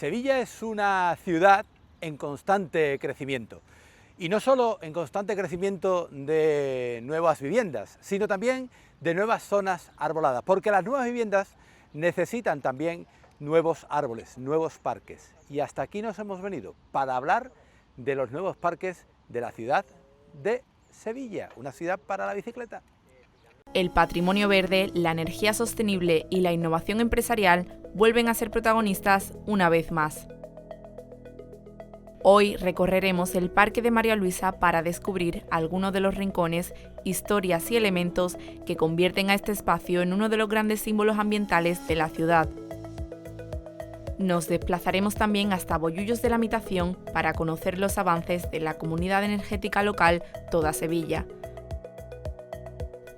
Sevilla es una ciudad en constante crecimiento. Y no solo en constante crecimiento de nuevas viviendas, sino también de nuevas zonas arboladas, porque las nuevas viviendas necesitan también nuevos árboles, nuevos parques. Y hasta aquí nos hemos venido para hablar de los nuevos parques de la ciudad de Sevilla, una ciudad para la bicicleta. El patrimonio verde, la energía sostenible y la innovación empresarial vuelven a ser protagonistas una vez más. Hoy recorreremos el Parque de María Luisa para descubrir algunos de los rincones, historias y elementos que convierten a este espacio en uno de los grandes símbolos ambientales de la ciudad. Nos desplazaremos también hasta Bollullos de la Mitación para conocer los avances de la comunidad energética local Toda Sevilla.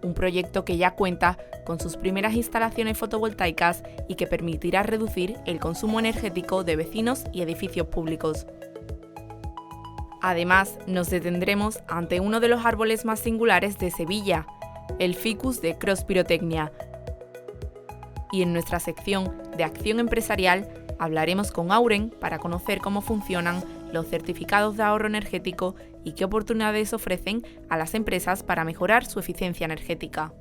Un proyecto que ya cuenta con sus primeras instalaciones fotovoltaicas y que permitirá reducir el consumo energético de vecinos y edificios públicos. Además, nos detendremos ante uno de los árboles más singulares de Sevilla, el Ficus de Cross Pirotecnia. Y en nuestra sección de acción empresarial hablaremos con Auren para conocer cómo funcionan los certificados de ahorro energético y qué oportunidades ofrecen a las empresas para mejorar su eficiencia energética.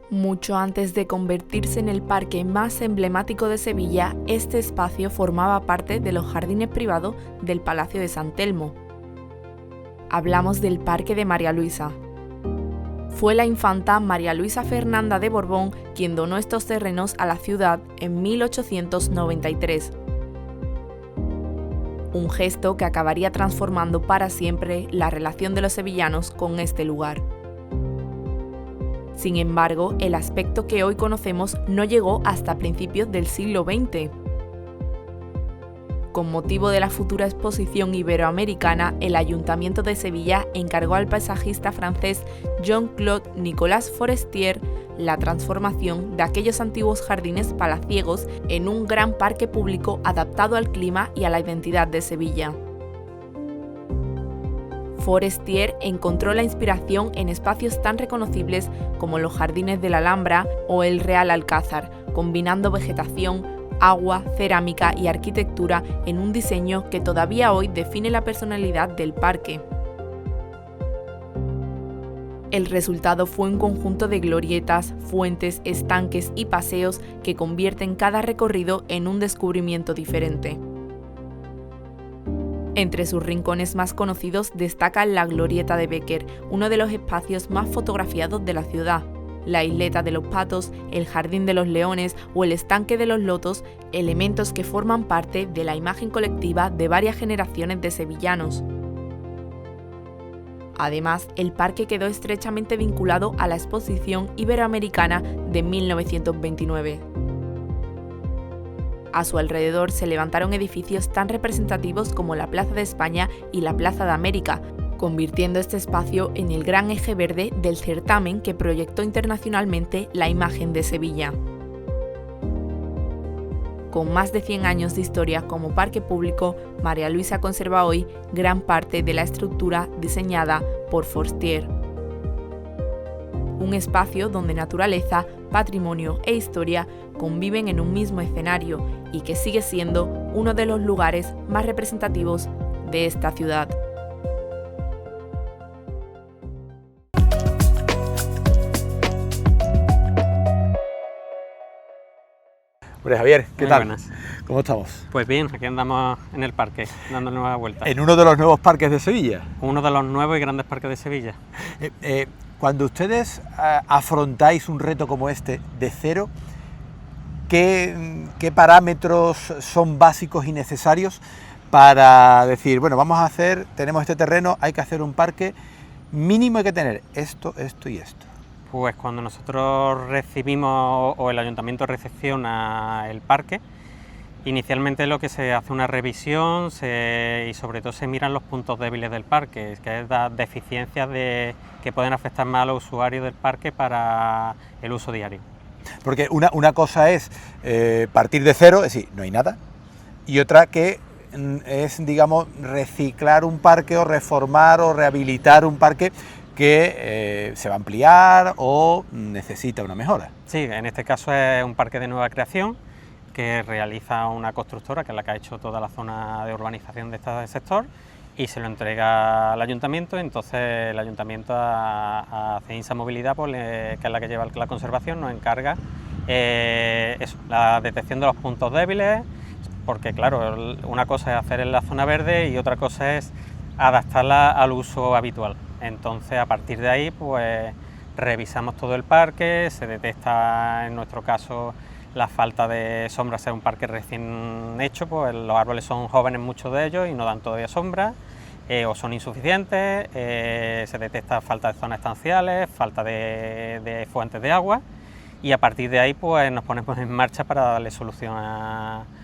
Mucho antes de convertirse en el parque más emblemático de Sevilla, este espacio formaba parte de los jardines privados del Palacio de San Telmo. Hablamos del Parque de María Luisa. Fue la infanta María Luisa Fernanda de Borbón quien donó estos terrenos a la ciudad en 1893. Un gesto que acabaría transformando para siempre la relación de los sevillanos con este lugar. Sin embargo, el aspecto que hoy conocemos no llegó hasta principios del siglo XX. Con motivo de la futura exposición iberoamericana, el Ayuntamiento de Sevilla encargó al paisajista francés Jean-Claude Nicolas Forestier la transformación de aquellos antiguos jardines palaciegos en un gran parque público adaptado al clima y a la identidad de Sevilla. Forestier encontró la inspiración en espacios tan reconocibles como los jardines de la Alhambra o el Real Alcázar, combinando vegetación, agua, cerámica y arquitectura en un diseño que todavía hoy define la personalidad del parque. El resultado fue un conjunto de glorietas, fuentes, estanques y paseos que convierten cada recorrido en un descubrimiento diferente. Entre sus rincones más conocidos destaca la Glorieta de Bécquer, uno de los espacios más fotografiados de la ciudad. La Isleta de los Patos, el Jardín de los Leones o el Estanque de los Lotos, elementos que forman parte de la imagen colectiva de varias generaciones de sevillanos. Además, el parque quedó estrechamente vinculado a la Exposición Iberoamericana de 1929. A su alrededor se levantaron edificios tan representativos como la Plaza de España y la Plaza de América, convirtiendo este espacio en el gran eje verde del certamen que proyectó internacionalmente la imagen de Sevilla. Con más de 100 años de historia como parque público, María Luisa conserva hoy gran parte de la estructura diseñada por Forestier. Un espacio donde naturaleza, patrimonio e historia conviven en un mismo escenario y que sigue siendo uno de los lugares más representativos de esta ciudad. Hombre, Javier, ¿qué Muy tal? buenas. ¿Cómo estamos? Pues bien, aquí andamos en el parque, dando nueva vuelta. En uno de los nuevos parques de Sevilla. Uno de los nuevos y grandes parques de Sevilla. Cuando ustedes afrontáis un reto como este de cero, ¿qué parámetros son básicos y necesarios para decir, bueno, tenemos este terreno, hay que hacer un parque, mínimo hay que tener esto, esto y esto? Pues cuando nosotros recibimos o el ayuntamiento recepciona el parque, inicialmente lo que se hace una revisión y sobre todo se miran los puntos débiles del parque, que es las deficiencias que pueden afectar más a los usuarios del parque para el uso diario. Porque una cosa es partir de cero, es decir, no hay nada, y otra que es, digamos, reciclar un parque o reformar o rehabilitar un parque que se va a ampliar o necesita una mejora. Sí, en este caso es un parque de nueva creación que realiza una constructora, que es la que ha hecho toda la zona de urbanización de este sector, y se lo entrega al ayuntamiento. Entonces el ayuntamiento a CEINSA Movilidad, pues, que es la que lleva la conservación, nos encarga la detección de los puntos débiles, porque claro, una cosa es hacer en la zona verde y otra cosa es adaptarla al uso habitual. Entonces, a partir de ahí, pues revisamos todo el parque, se detecta, en nuestro caso, la falta de sombra. Es un parque recién hecho, pues los árboles son jóvenes, muchos de ellos, y no dan todavía sombra, o son insuficientes, se detecta falta de zonas estanciales, falta de fuentes de agua, y a partir de ahí pues nos ponemos en marcha para darle solución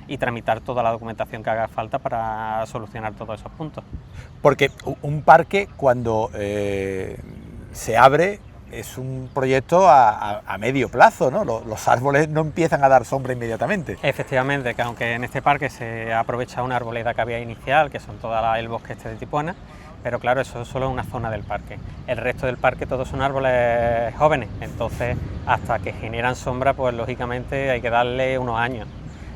y tramitar toda la documentación que haga falta para solucionar todos esos puntos. Porque un parque, cuando se abre, es un proyecto a medio plazo, ¿no? Los árboles no empiezan a dar sombra inmediatamente. Efectivamente, que aunque en este parque se aprovecha una arboleda que había inicial, que son todo el bosque este de Tipuana, pero claro, eso es solo una zona del parque. El resto del parque todos son árboles jóvenes, entonces hasta que generan sombra, pues lógicamente hay que darle unos años.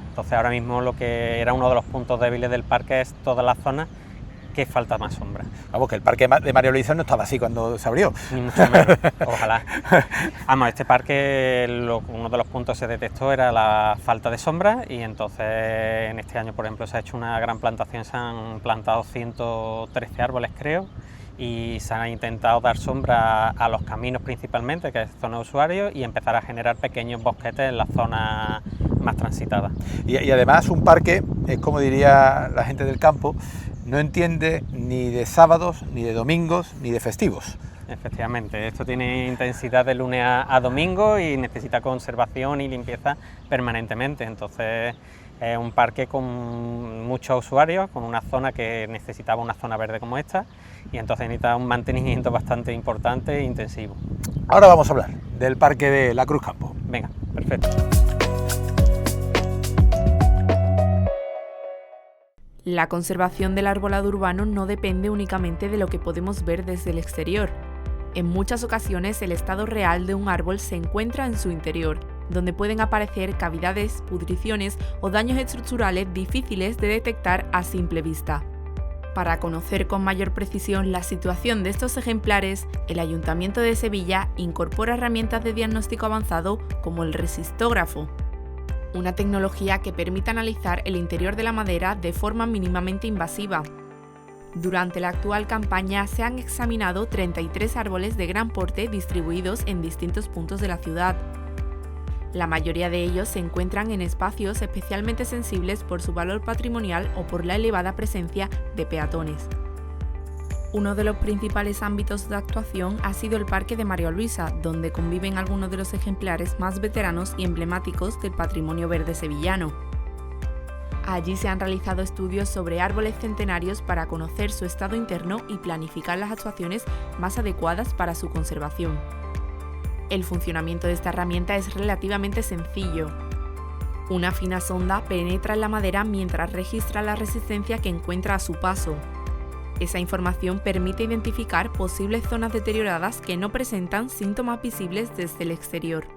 Entonces ahora mismo lo que era uno de los puntos débiles del parque es toda la zona que falta más sombra. Vamos, que el parque de María Luisa no estaba así cuando se abrió. Ni mucho menos, ojalá. Vamos, este parque, uno de los puntos que se detectó era la falta de sombra, y entonces en este año, por ejemplo, se ha hecho una gran plantación, se han plantado 113 árboles, creo, y se ha intentado dar sombra a los caminos principalmente, que es zona de usuarios, y empezar a generar pequeños bosquetes en la zona más transitada. Y además un parque, es como diría la gente del campo, no entiende ni de sábados, ni de domingos, ni de festivos. Efectivamente, esto tiene intensidad de lunes a domingo y necesita conservación y limpieza permanentemente. Entonces es un parque con muchos usuarios, con una zona que necesitaba una zona verde como esta, y entonces necesita un mantenimiento bastante importante e intensivo. Ahora vamos a hablar del parque de la Cruz Campo. Venga, perfecto. La conservación del arbolado urbano no depende únicamente de lo que podemos ver desde el exterior. En muchas ocasiones el estado real de un árbol se encuentra en su interior, donde pueden aparecer cavidades, pudriciones o daños estructurales difíciles de detectar a simple vista. Para conocer con mayor precisión la situación de estos ejemplares, el Ayuntamiento de Sevilla incorpora herramientas de diagnóstico avanzado como el resistógrafo, una tecnología que permite analizar el interior de la madera de forma mínimamente invasiva. Durante la actual campaña se han examinado 33 árboles de gran porte distribuidos en distintos puntos de la ciudad. La mayoría de ellos se encuentran en espacios especialmente sensibles por su valor patrimonial o por la elevada presencia de peatones. Uno de los principales ámbitos de actuación ha sido el Parque de María Luisa, donde conviven algunos de los ejemplares más veteranos y emblemáticos del patrimonio verde sevillano. Allí se han realizado estudios sobre árboles centenarios para conocer su estado interno y planificar las actuaciones más adecuadas para su conservación. El funcionamiento de esta herramienta es relativamente sencillo. Una fina sonda penetra en la madera mientras registra la resistencia que encuentra a su paso. Esa información permite identificar posibles zonas deterioradas que no presentan síntomas visibles desde el exterior.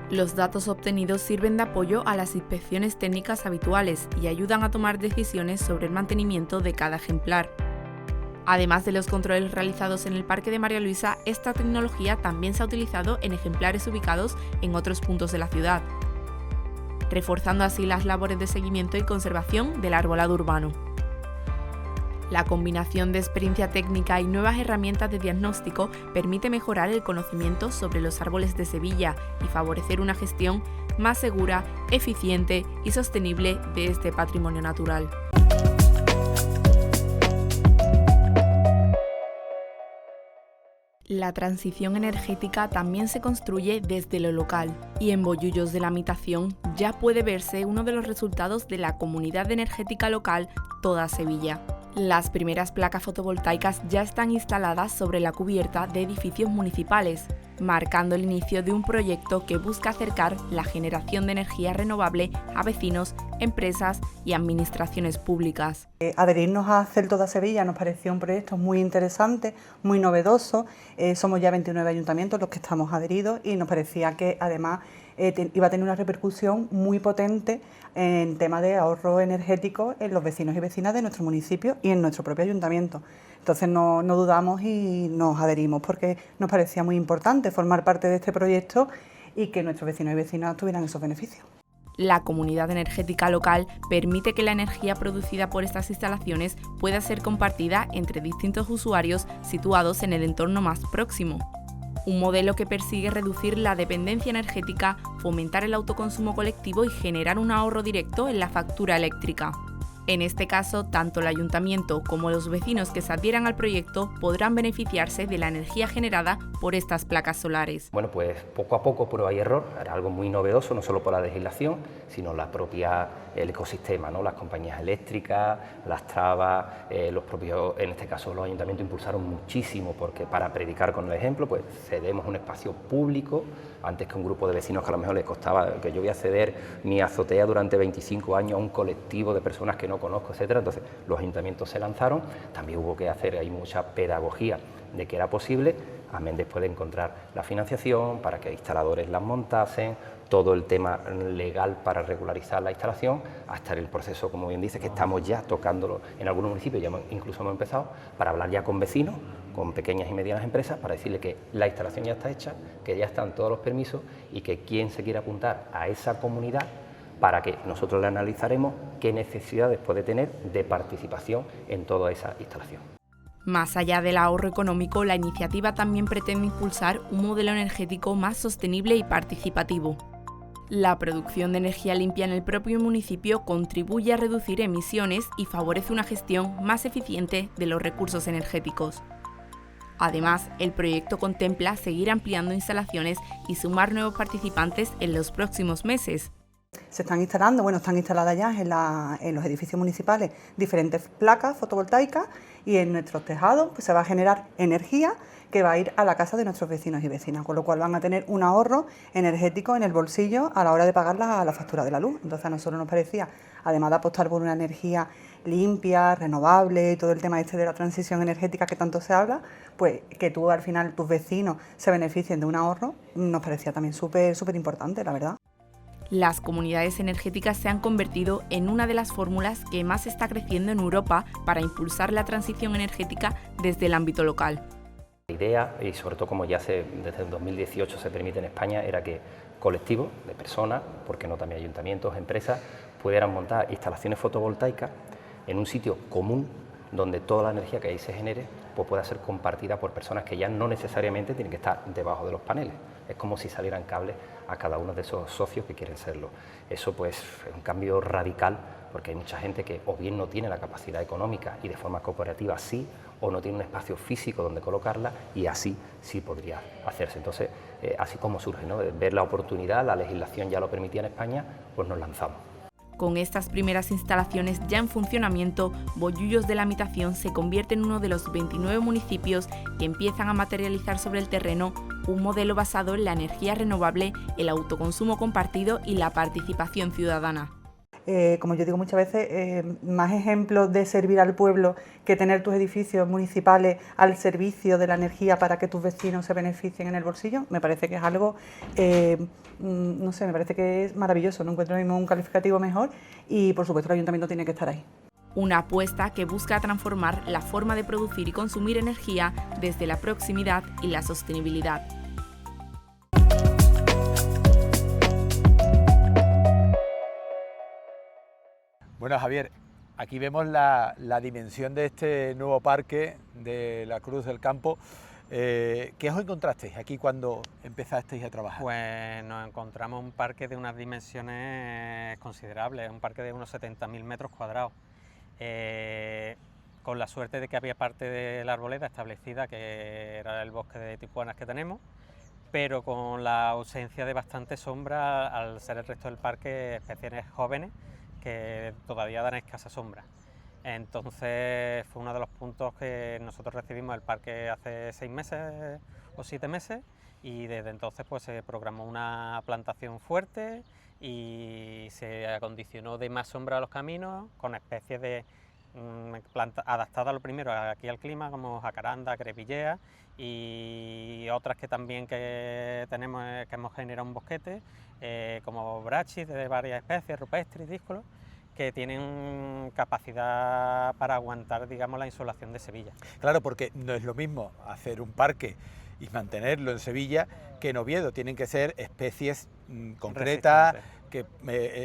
Los datos obtenidos sirven de apoyo a las inspecciones técnicas habituales y ayudan a tomar decisiones sobre el mantenimiento de cada ejemplar. Además de los controles realizados en el Parque de María Luisa, esta tecnología también se ha utilizado en ejemplares ubicados en otros puntos de la ciudad, reforzando así las labores de seguimiento y conservación del arbolado urbano. La combinación de experiencia técnica y nuevas herramientas de diagnóstico permite mejorar el conocimiento sobre los árboles de Sevilla y favorecer una gestión más segura, eficiente y sostenible de este patrimonio natural. La transición energética también se construye desde lo local, y en Bollullos de la Mitación ya puede verse uno de los resultados de la comunidad energética local Toda Sevilla. Las primeras placas fotovoltaicas ya están instaladas sobre la cubierta de edificios municipales, marcando el inicio de un proyecto que busca acercar la generación de energía renovable a vecinos, empresas y administraciones públicas. Adherirnos a Celtoda Sevilla nos pareció un proyecto muy interesante, muy novedoso. Somos ya 29 ayuntamientos los que estamos adheridos y nos parecía que además iba a tener una repercusión muy potente en tema de ahorro energético en los vecinos y vecinas de nuestro municipio y en nuestro propio ayuntamiento. Entonces no dudamos y nos adherimos porque nos parecía muy importante formar parte de este proyecto y que nuestros vecinos y vecinas tuvieran esos beneficios. La comunidad energética local permite que la energía producida por estas instalaciones pueda ser compartida entre distintos usuarios situados en el entorno más próximo. Un modelo que persigue reducir la dependencia energética, fomentar el autoconsumo colectivo y generar un ahorro directo en la factura eléctrica. En este caso, tanto el ayuntamiento como los vecinos que se adhieran al proyecto podrán beneficiarse de la energía generada por estas placas solares. Bueno, pues poco a poco, prueba y error, era algo muy novedoso, no solo por la legislación, sino el ecosistema, ¿no? Las compañías eléctricas, las trabas, los propios, en este caso los ayuntamientos impulsaron muchísimo porque para predicar con el ejemplo, pues cedemos un espacio público, antes que un grupo de vecinos que a lo mejor les costaba que yo voy a ceder mi azotea durante 25 años a un colectivo de personas que no conozco, etcétera. Entonces los ayuntamientos se lanzaron, también hubo que hacer ahí mucha pedagogía de que era posible, amén después de encontrar la financiación para que instaladores las montasen, todo el tema legal para regularizar la instalación, hasta el proceso, como bien dice, que estamos ya tocándolo en algunos municipios, incluso hemos empezado, para hablar ya con vecinos, con pequeñas y medianas empresas, para decirle que la instalación ya está hecha, que ya están todos los permisos y que quien se quiera apuntar a esa comunidad, para que nosotros le analizaremos qué necesidades puede tener de participación en toda esa instalación. Más allá del ahorro económico, la iniciativa también pretende impulsar un modelo energético más sostenible y participativo. La producción de energía limpia en el propio municipio contribuye a reducir emisiones y favorece una gestión más eficiente de los recursos energéticos. Además, el proyecto contempla seguir ampliando instalaciones y sumar nuevos participantes en los próximos meses. Se están instalando, están instaladas ya en los edificios municipales diferentes placas fotovoltaicas y en nuestros tejados pues, se va a generar energía que va a ir a la casa de nuestros vecinos y vecinas, con lo cual van a tener un ahorro energético en el bolsillo a la hora de pagar la factura de la luz. Entonces a nosotros nos parecía, además de apostar por una energía limpia, renovable y todo el tema de la transición energética que tanto se habla, pues que tú al final tus vecinos se beneficien de un ahorro, nos parecía también súper importante, la verdad. Las comunidades energéticas se han convertido en una de las fórmulas que más está creciendo en Europa para impulsar la transición energética desde el ámbito local. La idea, y sobre todo como ya desde el 2018 se permite en España, era que colectivos de personas, porque no también ayuntamientos, empresas, pudieran montar instalaciones fotovoltaicas en un sitio común donde toda la energía que ahí se genere pues pueda ser compartida por personas que ya no necesariamente tienen que estar debajo de los paneles. Es como si salieran cables a cada uno de esos socios que quieren serlo. Eso pues es un cambio radical porque hay mucha gente que o bien no tiene la capacidad económica y de forma cooperativa sí, o no tiene un espacio físico donde colocarla y así sí podría hacerse. Entonces, así como surge, ¿no? Ver la oportunidad, la legislación ya lo permitía en España, pues nos lanzamos. Con estas primeras instalaciones ya en funcionamiento, Bollullos de la Mitación se convierte en uno de los 29 municipios que empiezan a materializar sobre el terreno un modelo basado en la energía renovable, el autoconsumo compartido y la participación ciudadana. Como yo digo muchas veces, más ejemplos de servir al pueblo que tener tus edificios municipales al servicio de la energía para que tus vecinos se beneficien en el bolsillo, me parece que es algo, no sé, me parece que es maravilloso, no encuentro mismo un calificativo mejor y por supuesto el ayuntamiento tiene que estar ahí. Una apuesta que busca transformar la forma de producir y consumir energía desde la proximidad y la sostenibilidad. Bueno, Javier, aquí vemos la dimensión de este nuevo parque de la Cruz del Campo. ¿Qué os encontrasteis aquí cuando empezasteis a trabajar? Pues nos encontramos un parque de unas dimensiones considerables, un parque de unos 70.000 metros cuadrados, con la suerte de que había parte de la arboleda establecida, que era el bosque de tipuanas que tenemos, pero con la ausencia de bastante sombra al ser el resto del parque especies jóvenes que todavía dan escasa sombra. Entonces fue uno de los puntos que nosotros recibimos el parque hace 6 meses o 7 meses y desde entonces pues se programó una plantación fuerte y se acondicionó de más sombra a los caminos con especies de plantas adaptadas lo primero aquí al clima, como jacaranda, crepillea, y otras que también que tenemos, que hemos generado un bosquete, como brachis de varias especies, rupestris, díscolos, que tienen capacidad para aguantar, digamos, la insolación de Sevilla. Claro, porque no es lo mismo hacer un parque y mantenerlo en Sevilla que en Oviedo. Tienen que ser especies concretas, que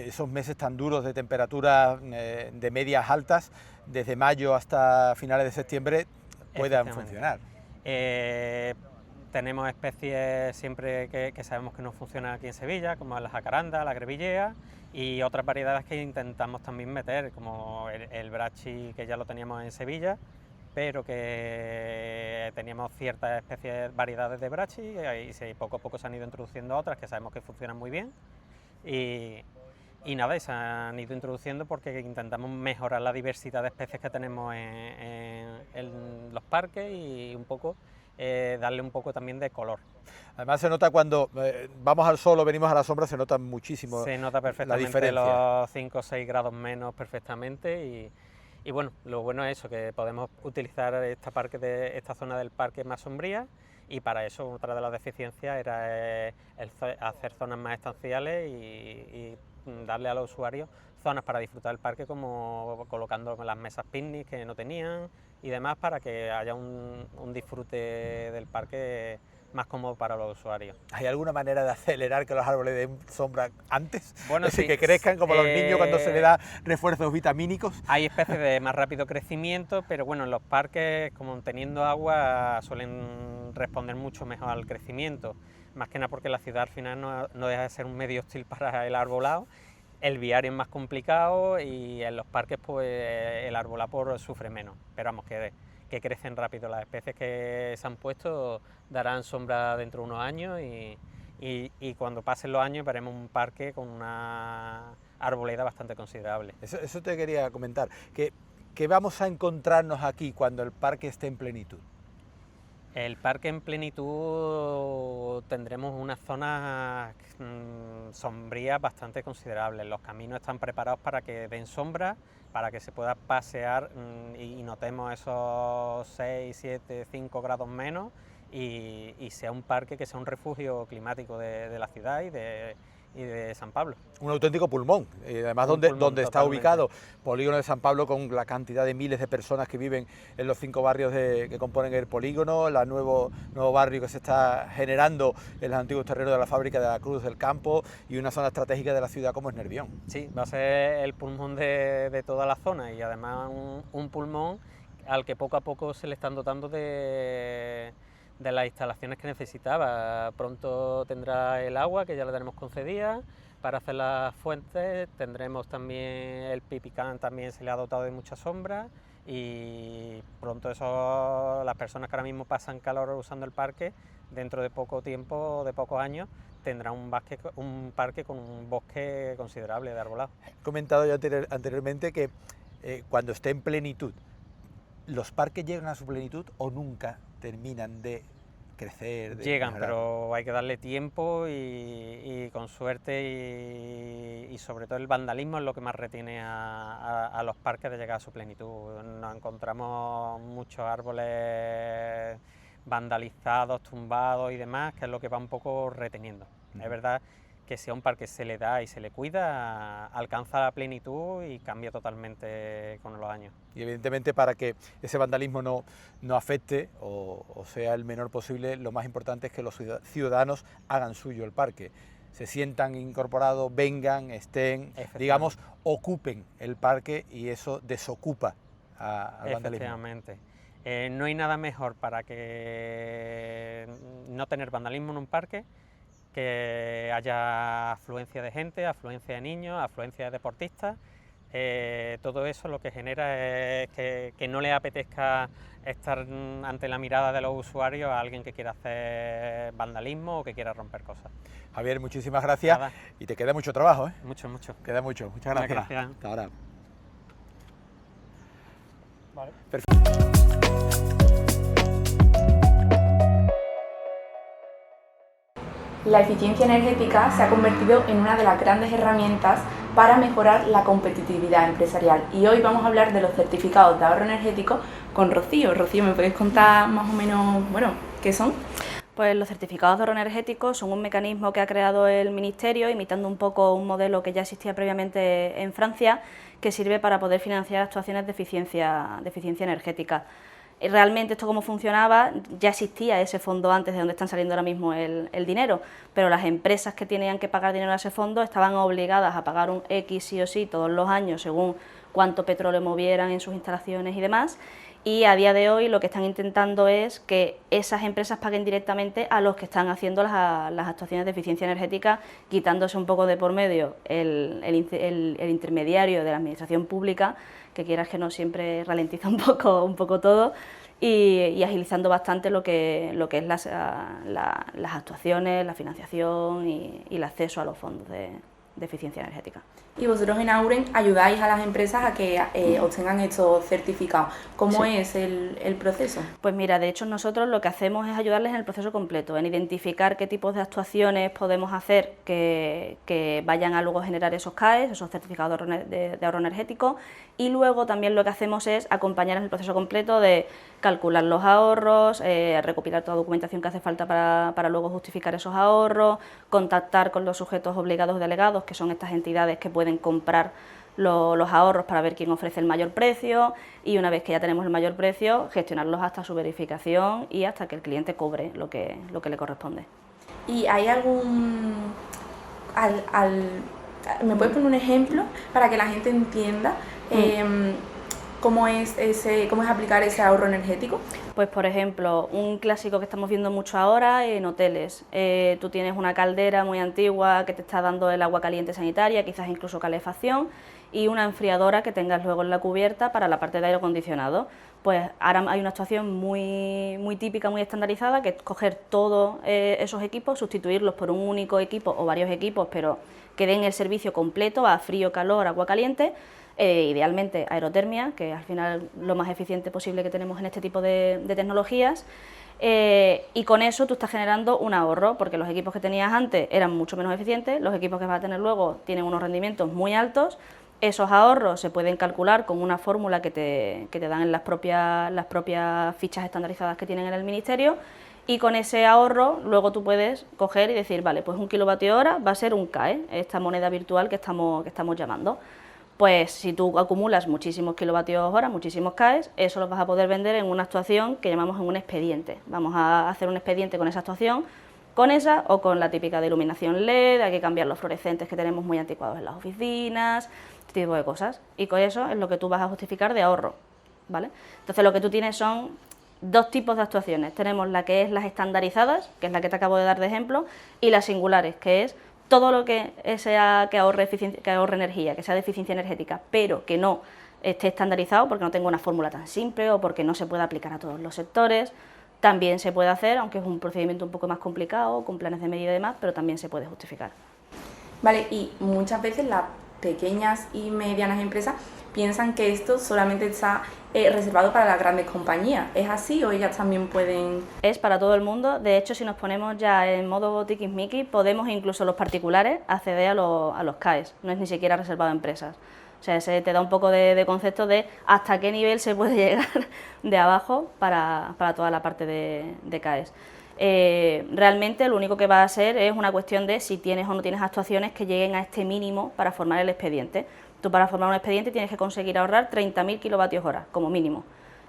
esos meses tan duros de temperaturas de medias altas, desde mayo hasta finales de septiembre, puedan funcionar. Tenemos especies siempre que sabemos que no funcionan aquí en Sevilla, como la jacaranda, la crepillea, y otras variedades que intentamos también meter, como el brachi, que ya lo teníamos en Sevilla, pero que teníamos ciertas especies, variedades de brachi, y poco a poco se han ido introduciendo otras que sabemos que funcionan muy bien. Y nada, y se han ido introduciendo porque intentamos mejorar la diversidad de especies que tenemos en los parques y un poco darle un poco también de color. Además se nota cuando vamos al sol o venimos a la sombra, se nota muchísimo. Se nota perfectamente la diferencia. Los 5 o 6 grados menos perfectamente y bueno, lo bueno es eso, que podemos utilizar esta zona del parque más sombría, y para eso otra de las deficiencias era hacer zonas más estanciales y darle a los usuarios zonas para disfrutar del parque, como colocando las mesas picnic que no tenían y demás, para que haya un disfrute del parque más cómodo para los usuarios. ¿Hay alguna manera de acelerar que los árboles den sombra antes? Bueno, sí, que crezcan como los niños cuando se les da refuerzos vitamínicos. Hay especies de más rápido crecimiento, pero bueno, en los parques, como teniendo agua, suelen responder mucho mejor al crecimiento, más que nada porque la ciudad al final no deja de ser un medio hostil para el arbolado. El viario es más complicado y en los parques pues el arbolado sufre menos, pero vamos, que crecen rápido. Las especies que se han puesto darán sombra dentro de unos años y cuando pasen los años veremos un parque con una arboleda bastante considerable. Eso te quería comentar, que vamos a encontrarnos aquí cuando el parque esté en plenitud. El parque en plenitud tendremos unas zonas sombrías bastante considerables. Los caminos están preparados para que den sombra, para que se pueda pasear y notemos esos 6, 7, 5 grados menos y sea un parque que sea un refugio climático de la ciudad y de San Pablo. Un auténtico pulmón, además donde está ubicado Polígono de San Pablo, con la cantidad de miles de personas que viven en los 5 barrios que componen el polígono, el nuevo barrio que se está generando en los antiguos terrenos de la fábrica de la Cruz del Campo, y una zona estratégica de la ciudad como es Nervión. Sí, va a ser el pulmón de toda la zona, y además un pulmón al que poco a poco se le están dotando de las instalaciones que necesitaba. Pronto tendrá el agua, que ya la tenemos concedida para hacer las fuentes. Tendremos también el pipicán, también se le ha dotado de mucha sombra, y pronto las personas que ahora mismo pasan calor usando el parque, dentro de poco tiempo, de pocos años, tendrá un parque con un bosque considerable de arbolado. He comentado ya anteriormente que cuando esté en plenitud, ¿los parques llegan a su plenitud o nunca terminan de crecer? Llegan, pero hay que darle tiempo y con suerte y sobre todo el vandalismo es lo que más retiene a los parques de llegar a su plenitud. Nos encontramos muchos árboles vandalizados, tumbados y demás, que es lo que va un poco reteniendo. Es verdad que si a un parque se le da y se le cuida, alcanza la plenitud y cambia totalmente con los años. Y evidentemente, para que ese vandalismo no afecte o sea el menor posible, lo más importante es que los ciudadanos hagan suyo el parque, se sientan incorporados, vengan, estén, digamos, ocupen el parque, y eso desocupa al vandalismo. Efectivamente. No hay nada mejor para que no tener vandalismo en un parque que haya afluencia de gente, afluencia de niños, afluencia de deportistas. Todo eso lo que genera es que no le apetezca estar ante la mirada de los usuarios a alguien que quiera hacer vandalismo o que quiera romper cosas. Javier, muchísimas gracias. Nada. Y te queda mucho trabajo, ¿eh? Mucho. Queda mucho. Muchas gracias. Gracias. Hasta ahora. Vale. Perfecto. La eficiencia energética se ha convertido en una de las grandes herramientas para mejorar la competitividad empresarial. Y hoy vamos a hablar de los certificados de ahorro energético con Rocío. Rocío, ¿me podéis contar más o menos, qué son? Pues los certificados de ahorro energético son un mecanismo que ha creado el Ministerio, imitando un poco un modelo que ya existía previamente en Francia, que sirve para poder financiar actuaciones de eficiencia energética. Y realmente esto cómo funcionaba, ya existía ese fondo antes de donde están saliendo ahora mismo el dinero, pero las empresas que tenían que pagar dinero a ese fondo estaban obligadas a pagar un X sí o sí todos los años según cuánto petróleo movieran en sus instalaciones y demás, y a día de hoy lo que están intentando es que esas empresas paguen directamente a los que están haciendo las actuaciones de eficiencia energética, quitándose un poco de por medio el intermediario de la administración pública, que quieras que no siempre ralentiza un poco todo, y agilizando bastante lo que es las actuaciones, la financiación y el acceso a los fondos de eficiencia energética. Y vosotros en Auren ayudáis a las empresas a que obtengan estos certificados. ¿Cómo es el proceso? Pues mira, de hecho nosotros lo que hacemos es ayudarles en el proceso completo, en identificar qué tipos de actuaciones podemos hacer que vayan a luego generar esos CAEs, esos certificados de ahorro energético, y luego también lo que hacemos es acompañar en el proceso completo de calcular los ahorros, recopilar toda la documentación que hace falta para luego justificar esos ahorros, contactar con los sujetos obligados delegados, que son estas entidades que pueden comprar los ahorros para ver quién ofrece el mayor precio, y una vez que ya tenemos el mayor precio, gestionarlos hasta su verificación y hasta que el cliente cobre lo que le corresponde. ¿Y hay algún... ¿me puedes poner un ejemplo para que la gente entienda cómo es aplicar ese ahorro energético? Pues por ejemplo, un clásico que estamos viendo mucho ahora en hoteles. Tú tienes una caldera muy antigua que te está dando el agua caliente sanitaria, quizás incluso calefacción, y una enfriadora que tengas luego en la cubierta para la parte de aire acondicionado. Pues ahora hay una actuación muy típica, muy estandarizada, que es coger todos esos equipos, sustituirlos por un único equipo o varios equipos, pero que den el servicio completo a frío, calor, agua caliente, idealmente aerotermia, que es al final lo más eficiente posible que tenemos en este tipo de tecnologías, y con eso tú estás generando un ahorro, porque los equipos que tenías antes eran mucho menos eficientes, los equipos que vas a tener luego tienen unos rendimientos muy altos. Esos ahorros se pueden calcular con una fórmula que te dan en las propias fichas estandarizadas que tienen en el Ministerio, y con ese ahorro luego tú puedes coger y decir, vale, pues 1 kWh va a ser un CAE, esta moneda virtual que estamos llamando. Pues si tú acumulas muchísimos kWh, muchísimos CAEs, eso los vas a poder vender en una actuación que llamamos en un expediente. Vamos a hacer un expediente con esa actuación, con esa o con la típica de iluminación LED, hay que cambiar los fluorescentes que tenemos muy anticuados en las oficinas, este tipo de cosas. Y con eso es lo que tú vas a justificar de ahorro, ¿vale? Entonces lo que tú tienes son dos tipos de actuaciones. Tenemos la que es las estandarizadas, que es la que te acabo de dar de ejemplo, y las singulares, que es todo lo que sea que ahorre energía, que sea de eficiencia energética, pero que no esté estandarizado porque no tenga una fórmula tan simple o porque no se pueda aplicar a todos los sectores. También se puede hacer, aunque es un procedimiento un poco más complicado, con planes de medida y demás, pero también se puede justificar. Vale, y muchas veces las pequeñas y medianas empresas piensan que esto solamente está reservado para las grandes compañías. ¿Es así o ellas también pueden...? Es para todo el mundo. De hecho, si nos ponemos ya en modo tiquismiquis, podemos incluso los particulares acceder a los CAEs. No es ni siquiera reservado a empresas. O sea, se te da un poco de concepto de hasta qué nivel se puede llegar de abajo para toda la parte de CAEs. Realmente lo único que va a ser es una cuestión de si tienes o no tienes actuaciones que lleguen a este mínimo para formar el expediente. Tú para formar un expediente tienes que conseguir ahorrar 30.000 kWh como mínimo.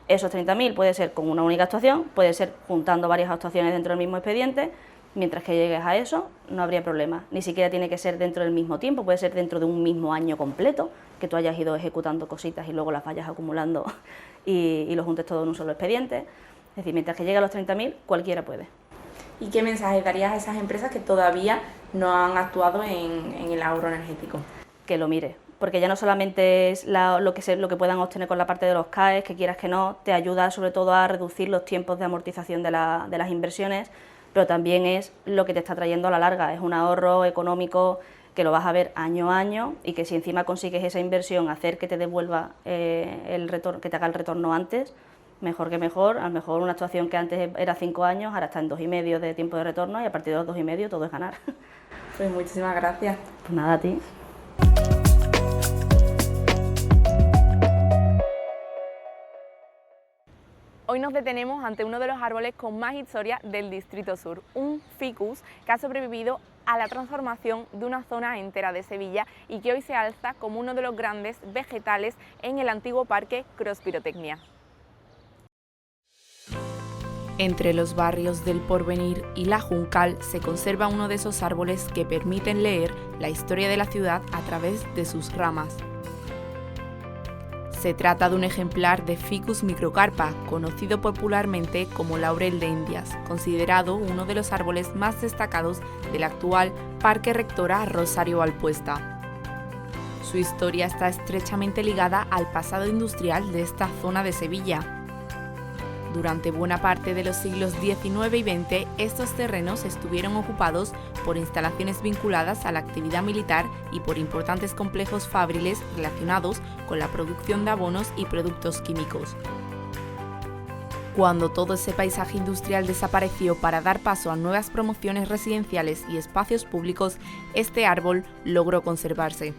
Esos 30.000 puede ser con una única actuación, puede ser juntando varias actuaciones dentro del mismo expediente. Mientras que llegues a eso no habría problema, ni siquiera tiene que ser dentro del mismo tiempo, puede ser dentro de un mismo año completo, que tú hayas ido ejecutando cositas y luego las vayas acumulando y lo juntes todo en un solo expediente. Es decir, mientras que llegue a los 30.000, cualquiera puede. ¿Y qué mensaje darías a esas empresas que todavía no han actuado en el ahorro energético? Que lo mire, porque ya no solamente es lo que puedan obtener con la parte de los CAEs, que quieras que no, te ayuda sobre todo a reducir los tiempos de amortización de las inversiones, pero también es lo que te está trayendo a la larga, es un ahorro económico que lo vas a ver año a año y que si encima consigues esa inversión, hacer que te devuelva el retorno, que te haga el retorno antes, mejor que mejor. A lo mejor una actuación que antes era 5 años, ahora está en 2 y medio de tiempo de retorno, y a partir de los 2 y medio todo es ganar. Pues muchísimas gracias. Pues nada, a ti. Hoy nos detenemos ante uno de los árboles con más historia del Distrito Sur, un ficus que ha sobrevivido a la transformación de una zona entera de Sevilla y que hoy se alza como uno de los grandes vegetales en el antiguo parque Cros Pirotecnia. Entre los barrios del Porvenir y La Juncal se conserva uno de esos árboles que permiten leer la historia de la ciudad a través de sus ramas. Se trata de un ejemplar de Ficus microcarpa, conocido popularmente como laurel de Indias, considerado uno de los árboles más destacados del actual Parque Rectora Rosario Valpuesta. Su historia está estrechamente ligada al pasado industrial de esta zona de Sevilla. Durante buena parte de los siglos XIX y XX, estos terrenos estuvieron ocupados por instalaciones vinculadas a la actividad militar y por importantes complejos fabriles relacionados con la producción de abonos y productos químicos. Cuando todo ese paisaje industrial desapareció para dar paso a nuevas promociones residenciales y espacios públicos, este árbol logró conservarse.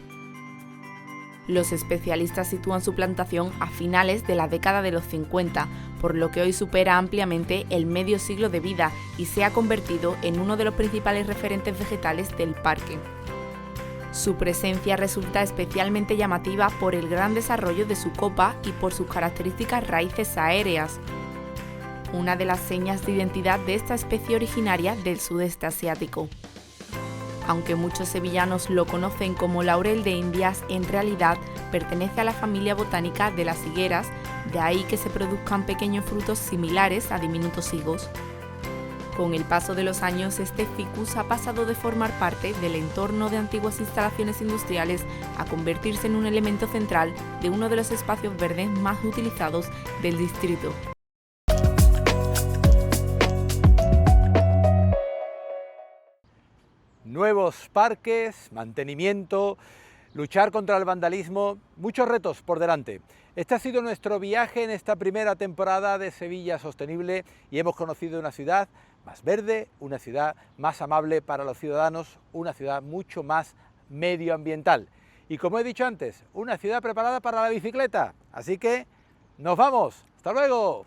Los especialistas sitúan su plantación a finales de la década de los 50, por lo que hoy supera ampliamente el medio siglo de vida y se ha convertido en uno de los principales referentes vegetales del parque. Su presencia resulta especialmente llamativa por el gran desarrollo de su copa y por sus características raíces aéreas, una de las señas de identidad de esta especie originaria del sudeste asiático. Aunque muchos sevillanos lo conocen como laurel de Indias, en realidad pertenece a la familia botánica de las higueras, de ahí que se produzcan pequeños frutos similares a diminutos higos. Con el paso de los años, este ficus ha pasado de formar parte del entorno de antiguas instalaciones industriales a convertirse en un elemento central de uno de los espacios verdes más utilizados del distrito. Nuevos parques, mantenimiento, luchar contra el vandalismo, muchos retos por delante. Este ha sido nuestro viaje en esta primera temporada de Sevilla Sostenible y hemos conocido una ciudad más verde, una ciudad más amable para los ciudadanos, una ciudad mucho más medioambiental. Y como he dicho antes, una ciudad preparada para la bicicleta. Así que, ¡nos vamos! ¡Hasta luego!